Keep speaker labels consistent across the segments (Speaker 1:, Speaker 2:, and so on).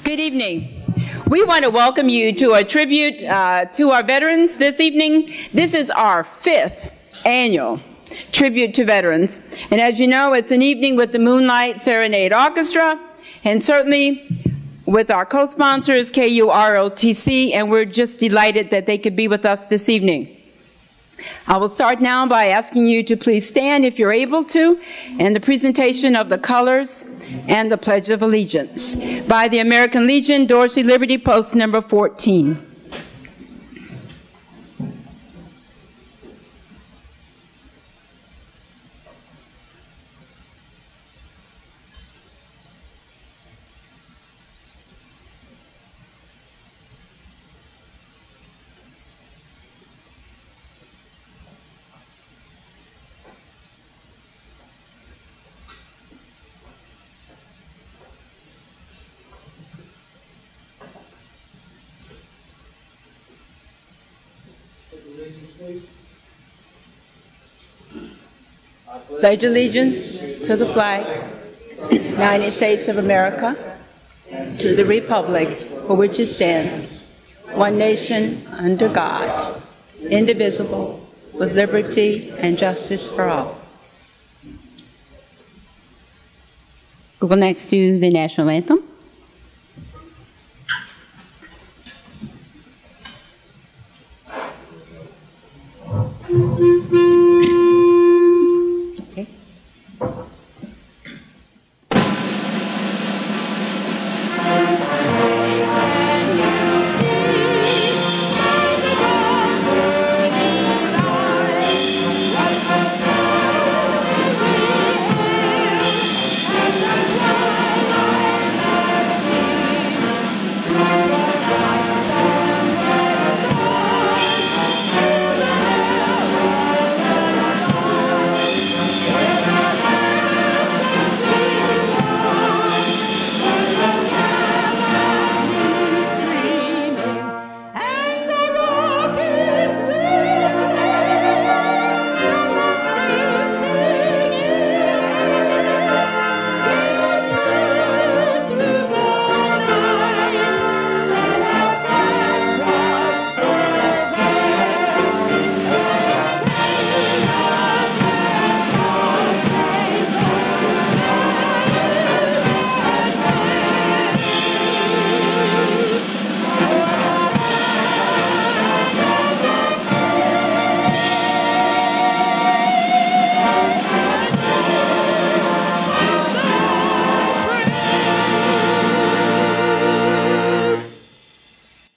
Speaker 1: Good evening. We want to welcome you to a tribute to our veterans this evening. This is our 5th annual tribute to veterans. And as you know, it's an evening with the Moonlight Serenade Orchestra, and certainly with our co-sponsors, ROTC, and we're just delighted that they could be with us this evening. I will start now by asking you to please stand if you're able to, and the presentation of the colors and the Pledge of Allegiance by the American Legion, Dorsey Liberty Post number 14. Pledge allegiance to the flag, United States of America, to the republic for which it stands, one nation under God, indivisible, with liberty and justice for all. We will next do the national anthem.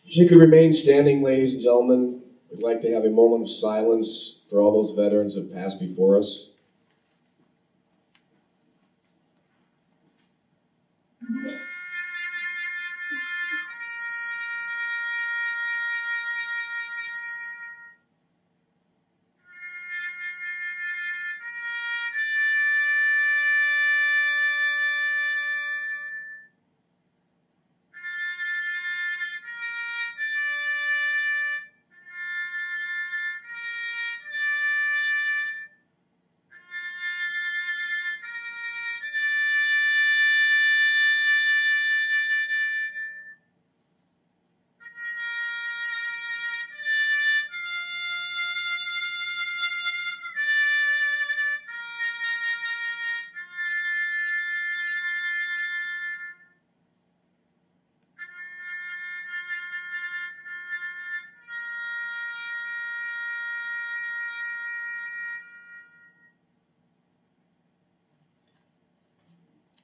Speaker 2: If you could remain standing, ladies and gentlemen, we'd like to have a moment of silence for all those veterans that passed before us.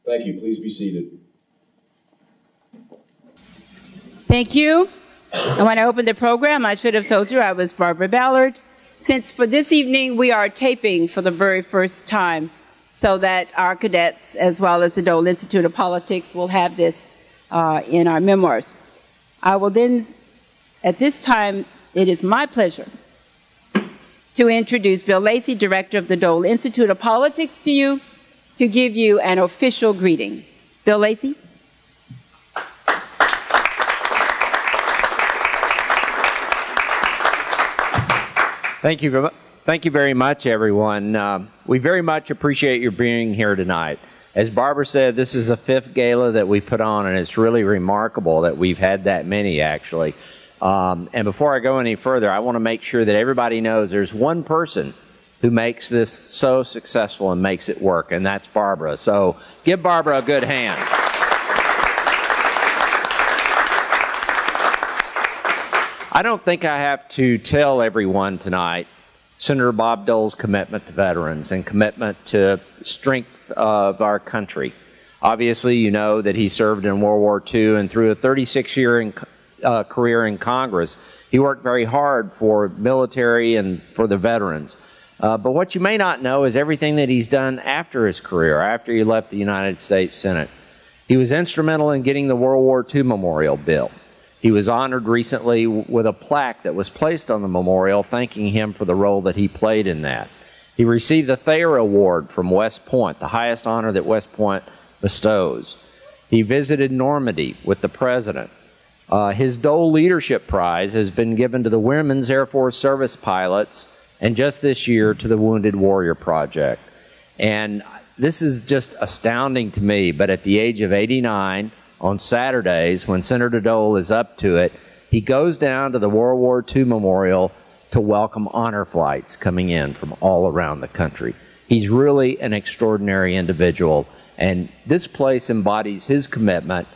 Speaker 2: Thank you. Please be seated.
Speaker 1: Thank you. And when I opened the program, I should have told you I was Barbara Ballard. Since for this evening we are taping for the very first time so that our cadets, as well as the Dole Institute of Politics, will have this in our memoirs. I will then, at this time, it is my pleasure to introduce Bill LACY, Director of the Dole Institute of Politics, to you, to give you an official greeting. Bill LACY.
Speaker 3: Thank you very much, everyone. We very much appreciate your being here tonight. As Barbara said, this is the 5th gala that we put on, and it's really remarkable that we've had that many, actually. And before I go any further, I want to make sure that everybody knows there's one person who makes this so successful and makes it work, and that's Barbara. So give Barbara a good hand. I don't think I have to tell everyone tonight Senator Bob Dole's commitment to veterans and commitment to strength of our country. Obviously, you know that he served in World War II, and through a 36-year career in Congress, he worked very hard for military and for the veterans. But what you may not know is everything that he's done after his career, after he left the United States Senate. He was instrumental in getting the World War II memorial built. He was honored recently with a plaque that was placed on the memorial thanking him for the role that he played in that. He received the Thayer Award from West Point, the highest honor that West Point bestows. He visited Normandy with the President. His Dole Leadership Prize has been given to the Women's Air Force Service pilots, and just this year to the Wounded Warrior Project. And this is just astounding to me, but at the age of 89, on Saturdays, when Senator Dole is up to it, he goes down to the World War II Memorial to welcome honor flights coming in from all around the country. He's really an extraordinary individual, and this place embodies his commitment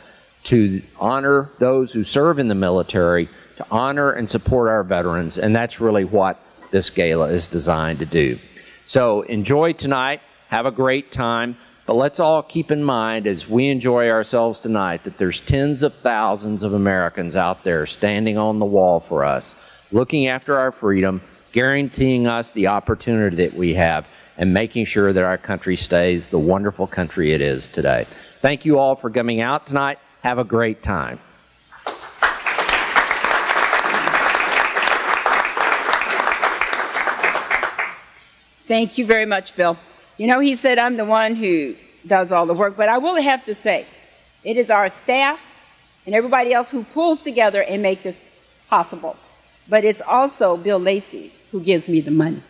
Speaker 3: to honor those who serve in the military, to honor and support our veterans, and that's really what this gala is designed to do. So enjoy tonight, have a great time, but let's all keep in mind as we enjoy ourselves tonight that there's tens of thousands of Americans out there standing on the wall for us, looking after our freedom, guaranteeing us the opportunity that we have, and making sure that our country stays the wonderful country it is today. Thank you all for coming out tonight. Have a great time.
Speaker 1: Thank you very much, Bill. You know, he said I'm the one who does all the work, but I will have to say, it is our staff and everybody else who pulls together and make this possible. But it's also Bill LACY who gives me the money.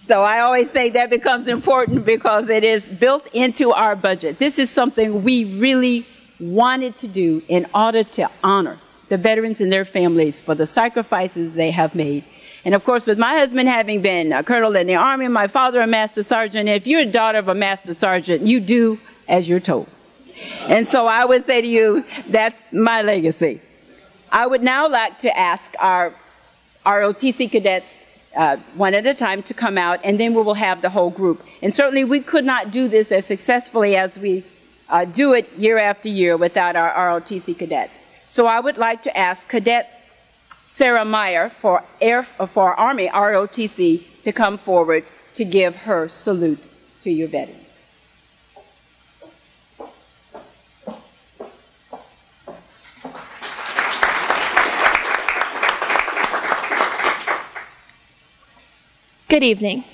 Speaker 1: So I always think that becomes important because it is built into our budget. This is something we really wanted to do in order to honor the veterans and their families for the sacrifices they have made. And of course, with my husband having been a colonel in the Army, my father a master sergeant, if you're a daughter of a master sergeant, you do as you're told. And so I would say to you, that's my legacy. I would now like to ask our ROTC cadets one at a time to come out, and then we will have the whole group. And certainly we could not do this as successfully as we do it year after year without our ROTC cadets. So I would like to ask Cadet Sarah MEYER for Army ROTC to come forward to give her salute to your veterans.
Speaker 4: Good evening.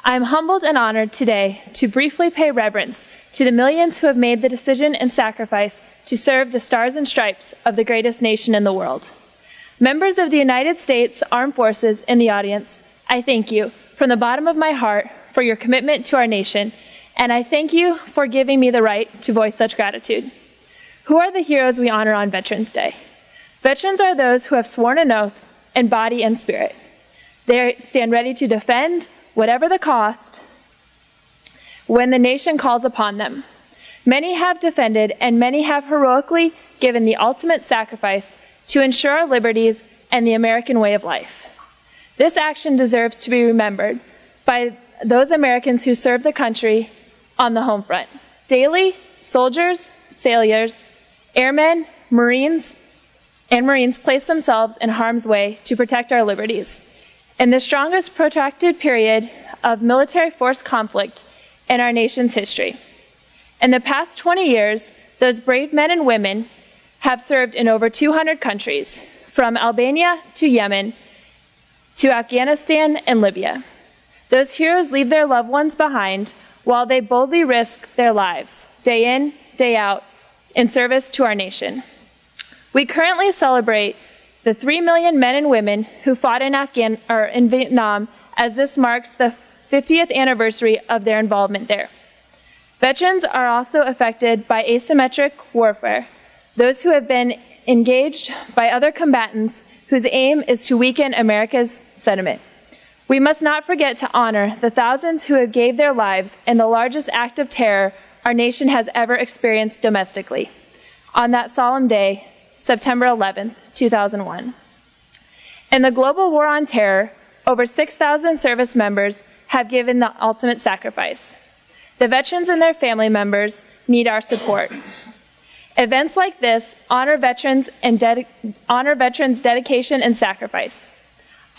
Speaker 4: I'm humbled and honored today to briefly pay reverence to the millions who have made the decision and sacrifice to serve the stars and stripes of the greatest nation in the world. Members of the United States Armed Forces in the audience, I thank you from the bottom of my heart for your commitment to our nation, and I thank you for giving me the right to voice such gratitude. Who are the heroes we honor on Veterans Day? Veterans are those who have sworn an oath in body and spirit. They stand ready to defend, whatever the cost, when the nation calls upon them. Many have defended, and many have heroically given the ultimate sacrifice to ensure our liberties and the American way of life. This action deserves to be remembered by those Americans who serve the country on the home front. Daily, soldiers, sailors, airmen, Marines place themselves in harm's way to protect our liberties. In the strongest protracted period of military force conflict in our nation's history. In the past 20 years, those brave men and women have served in over 200 countries, from Albania to Yemen to Afghanistan and Libya. Those heroes leave their loved ones behind while they boldly risk their lives, day in, day out, in service to our nation. We currently celebrate the 3 million men and women who fought in Vietnam, as this marks the 50th anniversary of their involvement there. Veterans are also affected by asymmetric warfare, those who have been engaged by other combatants whose aim is to weaken America's sentiment. We must not forget to honor the thousands who have gave their lives in the largest act of terror our nation has ever experienced domestically, on that solemn day, September 11th, 2001. In the global war on terror, over 6,000 service members have given the ultimate sacrifice. The veterans and their family members need our support. Events like this honor veterans' dedication and sacrifice.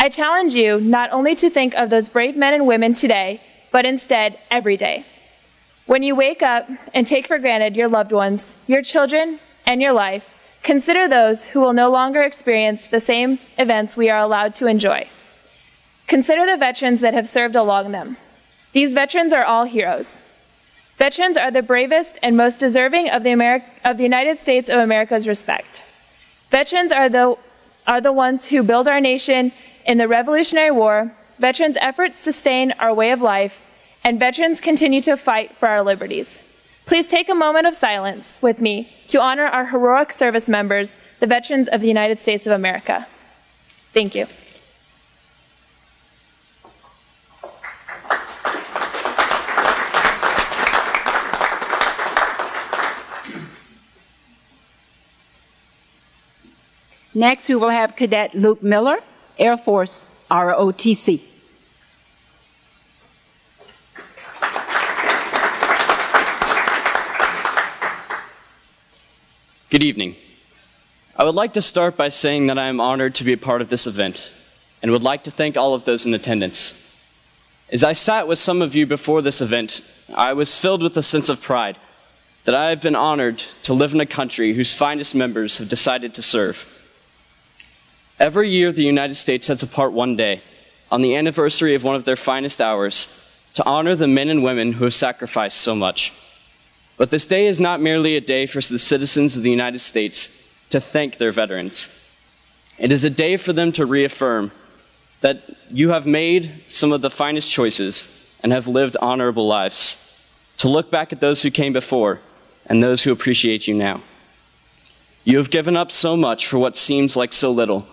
Speaker 4: I challenge you not only to think of those brave men and women today, but instead every day. When you wake up and take for granted your loved ones, your children, and your life, consider those who will no longer experience the same events we are allowed to enjoy. Consider the veterans that have served along them. These veterans are all heroes. Veterans are the bravest and most deserving of the United States of America's respect. Veterans are the ones who build our nation in the Revolutionary War. Veterans' efforts sustain our way of life, and veterans continue to fight for our liberties. Please take a moment of silence with me to honor our heroic service members, the veterans of the United States of America. Thank you.
Speaker 1: Next, we will have Cadet Luke Miller, Air Force, ROTC.
Speaker 5: Good evening. I would like to start by saying that I am honored to be a part of this event and would like to thank all of those in attendance. As I sat with some of you before this event, I was filled with a sense of pride that I have been honored to live in a country whose finest members have decided to serve. Every year, the United States sets apart one day, on the anniversary of one of their finest hours, to honor the men and women who have sacrificed so much. But this day is not merely a day for the citizens of the United States to thank their veterans. It is a day for them to reaffirm that you have made some of the finest choices and have lived honorable lives, to look back at those who came before and those who appreciate you now. You have given up so much for what seems like so little,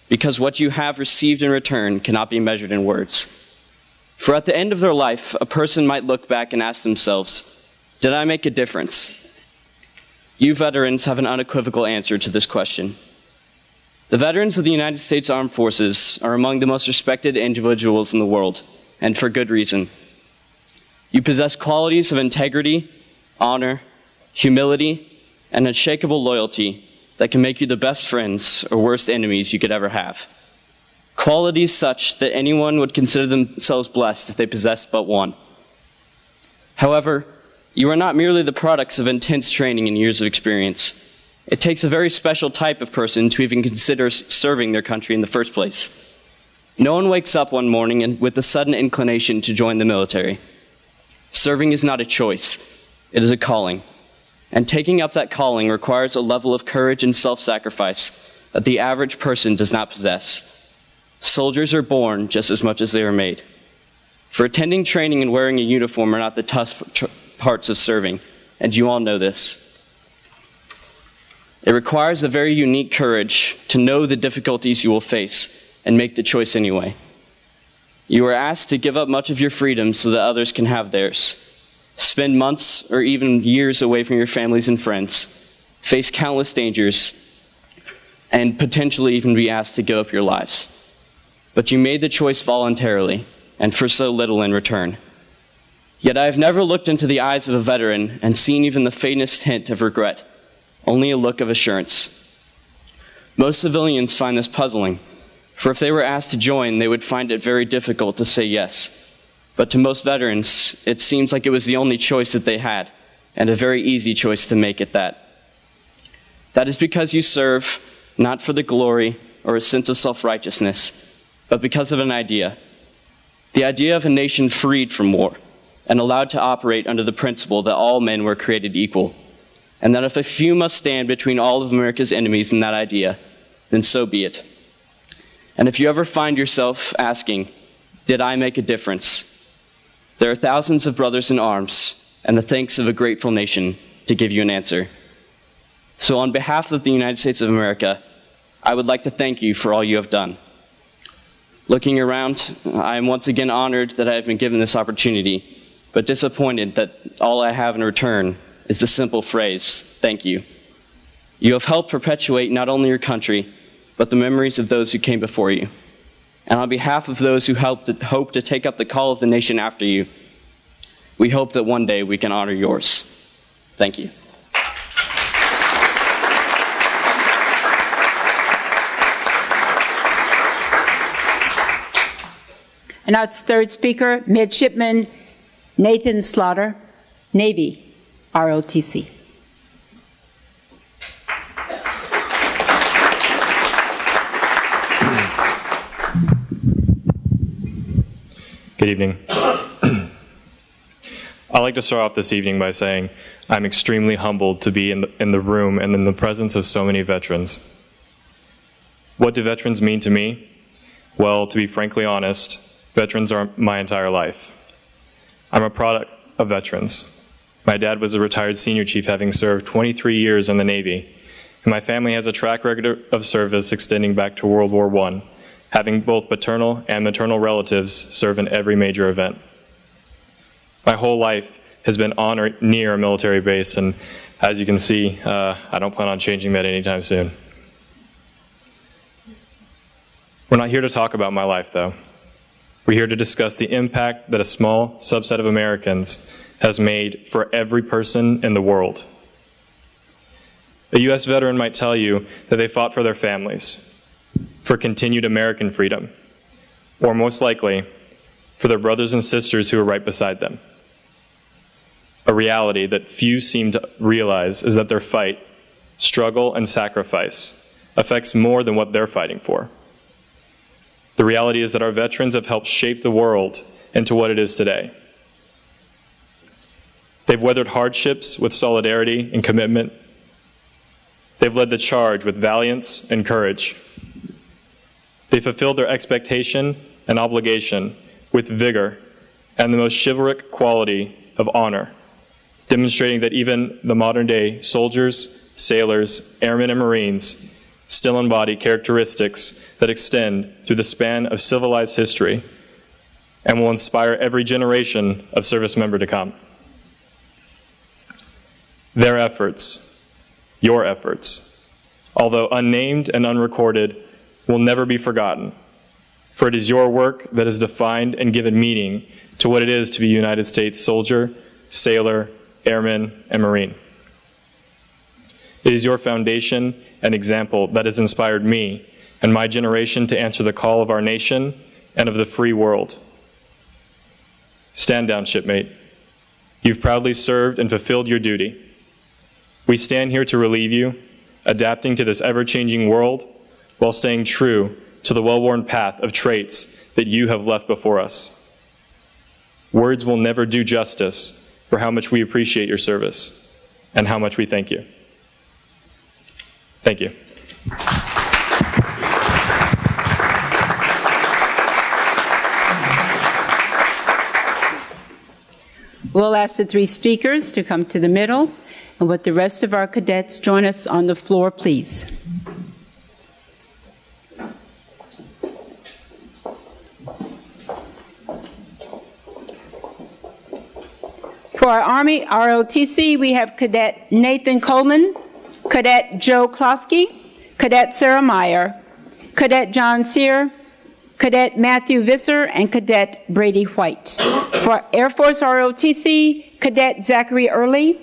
Speaker 5: because what you have received in return cannot be measured in words. For at the end of their life, a person might look back and ask themselves, did I make a difference? You veterans have an unequivocal answer to this question. The veterans of the United States Armed Forces are among the most respected individuals in the world, and for good reason. You possess qualities of integrity, honor, humility, and unshakable loyalty that can make you the best friends or worst enemies you could ever have. Qualities such that anyone would consider themselves blessed if they possessed but one. However, you are not merely the products of intense training and years of experience. It takes a very special type of person to even consider serving their country in the first place. No one wakes up one morning with a sudden inclination to join the military. Serving is not a choice, it is a calling. And taking up that calling requires a level of courage and self-sacrifice that the average person does not possess. Soldiers are born just as much as they are made. For attending training and wearing a uniform are not the tough parts of serving, and you all know this. It requires a very unique courage to know the difficulties you will face and make the choice anyway. You are asked to give up much of your freedom so that others can have theirs. Spend months or even years away from your families and friends, face countless dangers, and potentially even be asked to give up your lives. But you made the choice voluntarily, and for so little in return. Yet I have never looked into the eyes of a veteran and seen even the faintest hint of regret, only a look of assurance. Most civilians find this puzzling, for if they were asked to join, they would find it very difficult to say yes. But to most veterans, it seems like it was the only choice that they had, and a very easy choice to make at that. That is because you serve not for the glory or a sense of self-righteousness, but because of an idea. The idea of a nation freed from war and allowed to operate under the principle that all men were created equal, and that if a few must stand between all of America's enemies in that idea, then so be it. And if you ever find yourself asking, did I make a difference? There are thousands of brothers in arms, and the thanks of a grateful nation to give you an answer. So on behalf of the United States of America, I would like to thank you for all you have done. Looking around, I am once again honored that I have been given this opportunity, but disappointed that all I have in return is the simple phrase, thank you. You have helped perpetuate not only your country, but the memories of those who came before you. And on behalf of those who hope to take up the call of the nation after you, we hope that one day we can honor yours. Thank you.
Speaker 1: And our third speaker, Midshipman Nathan Slaughter, Navy, ROTC.
Speaker 6: Good evening. I'd like to start off this evening by saying I'm extremely humbled to be in the room and in the presence of so many veterans. What do veterans mean to me? Well, to be frankly honest, veterans are my entire life. I'm a product of veterans. My dad was a retired senior chief, having served 23 years in the Navy, and my family has a track record of service extending back to World War I, having both paternal and maternal relatives serve in every major event. My whole life has been on or near a military base, and as you can see, I don't plan on changing that anytime soon. We're not here to talk about my life, though. We're here to discuss the impact that a small subset of Americans has made for every person in the world. A U.S. veteran might tell you that they fought for their families, for continued American freedom, or most likely, for their brothers and sisters who are right beside them. A reality that few seem to realize is that their fight, struggle, and sacrifice affects more than what they're fighting for. The reality is that our veterans have helped shape the world into what it is today. They've weathered hardships with solidarity and commitment. They've led the charge with valiance and courage. They fulfilled their expectation and obligation with vigor and the most chivalric quality of honor, demonstrating that even the modern-day soldiers, sailors, airmen, and Marines still embody characteristics that extend through the span of civilized history and will inspire every generation of service member to come. Their efforts, your efforts, although unnamed and unrecorded, will never be forgotten, for it is your work that has defined and given meaning to what it is to be a United States soldier, sailor, airman, and Marine. It is your foundation and example that has inspired me and my generation to answer the call of our nation and of the free world. Stand down, shipmate. You've proudly served and fulfilled your duty. We stand here to relieve you, adapting to this ever-changing world while staying true to the well-worn path of traits that you have left before us. Words will never do justice for how much we appreciate your service and how much we thank you. Thank you.
Speaker 1: We'll ask the three speakers to come to the middle, and with the rest of our cadets, join us on the floor, please. For our Army ROTC, we have Cadet Nathan Coleman, Cadet Joe Klosky, Cadet Sarah Meyer, Cadet John Sear, Cadet Matthew Visser, and Cadet Brady White. For Air Force ROTC, Cadet Zachary Early,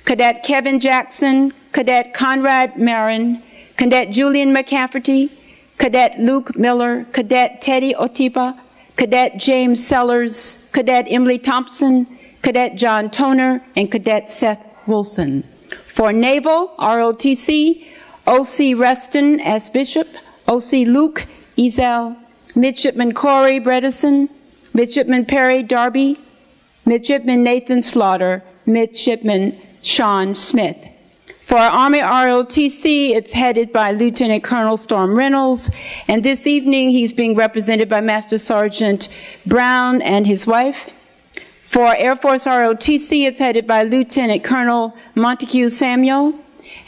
Speaker 1: Cadet Kevin Jackson, Cadet Conrad Marin, Cadet Julian McCafferty, Cadet Luke Miller, Cadet Teddy Otipa, Cadet James Sellers, Cadet Emily Thompson, Cadet John Toner, and Cadet Seth Wilson. For Naval ROTC, OC Reston as Bishop, OC Luke Ezel, Midshipman Corey Bredesen, Midshipman Perry Darby, Midshipman Nathan Slaughter, Midshipman Sean Smith. For our Army ROTC, it's headed by Lieutenant Colonel Storm Reynolds, and this evening he's being represented by Master Sergeant Brown and his wife. For Air Force ROTC, it's headed by Lieutenant Colonel Montague Samuel.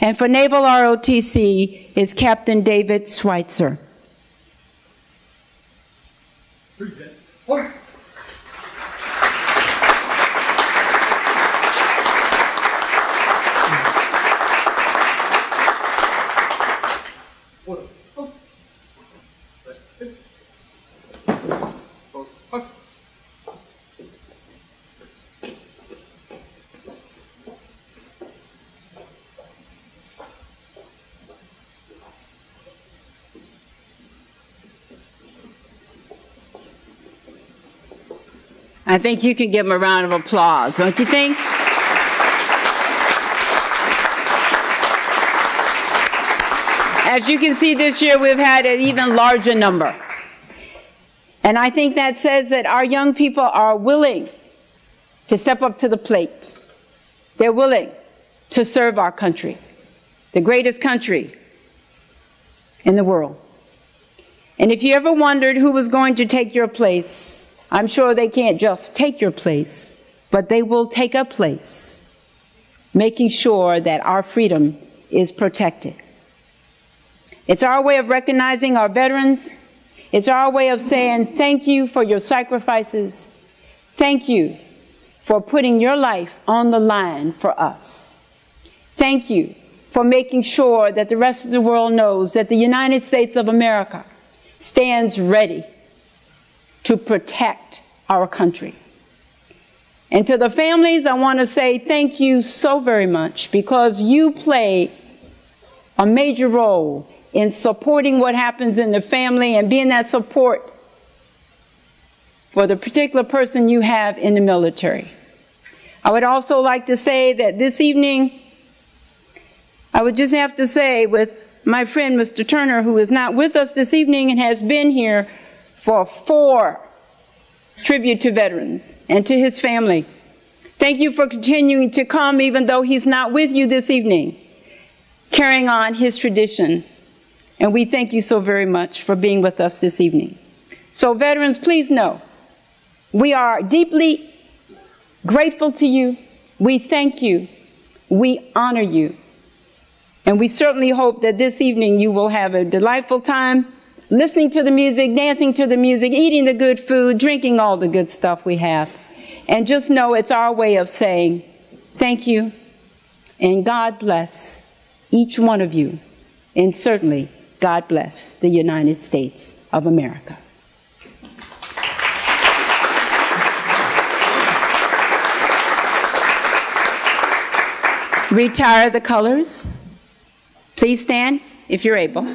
Speaker 1: And for Naval ROTC, it's Captain David Schweitzer. I think you can give them a round of applause, don't you think? As you can see, this year we've had an even larger number. And I think that says that our young people are willing to step up to the plate. They're willing to serve our country, the greatest country in the world. And if you ever wondered who was going to take your place, I'm sure they can't just take your place, but they will take a place, making sure that our freedom is protected. It's our way of recognizing our veterans. It's our way of saying thank you for your sacrifices. Thank you for putting your life on the line for us. Thank you for making sure that the rest of the world knows that the United States of America stands ready to protect our country. And to the families, I want to say thank you so very much, because you play a major role in supporting what happens in the family and being that support for the particular person you have in the military. I would also like to say that this evening, I would just have to say with my friend Mr. Turner, who is not with us this evening and has been here for 4 tribute to veterans, and to his family. Thank you for continuing to come even though he's not with you this evening, carrying on his tradition. And we thank you so very much for being with us this evening. So veterans, please know, we are deeply grateful to you. We thank you. We honor you. And we certainly hope that this evening you will have a delightful time listening to the music, dancing to the music, eating the good food, drinking all the good stuff we have. And just know it's our way of saying thank you and God bless each one of you. And certainly, God bless the United States of America. Retire the colors. Please stand if you're able.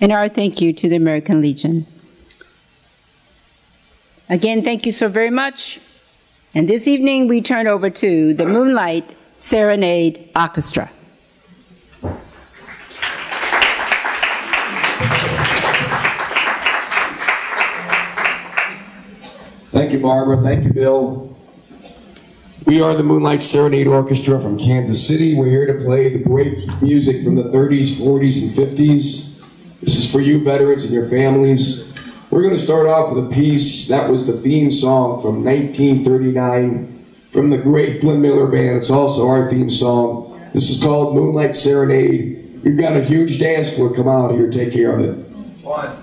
Speaker 1: And our thank you to the American Legion. Again, thank you so very much. And this evening we turn over to the Moonlight Serenade Orchestra.
Speaker 2: Thank you, Barbara. Thank you, Bill. We are the Moonlight Serenade Orchestra from Kansas City. We're here to play the great music from the 30s, 40s, and 50s. This is for you veterans and your families. We're going to start off with a piece that was the theme song from 1939 from the great Glenn Miller Band. It's also our theme song. This is called Moonlight Serenade. We've got a huge dance floor. Come out here, take care of it. 1,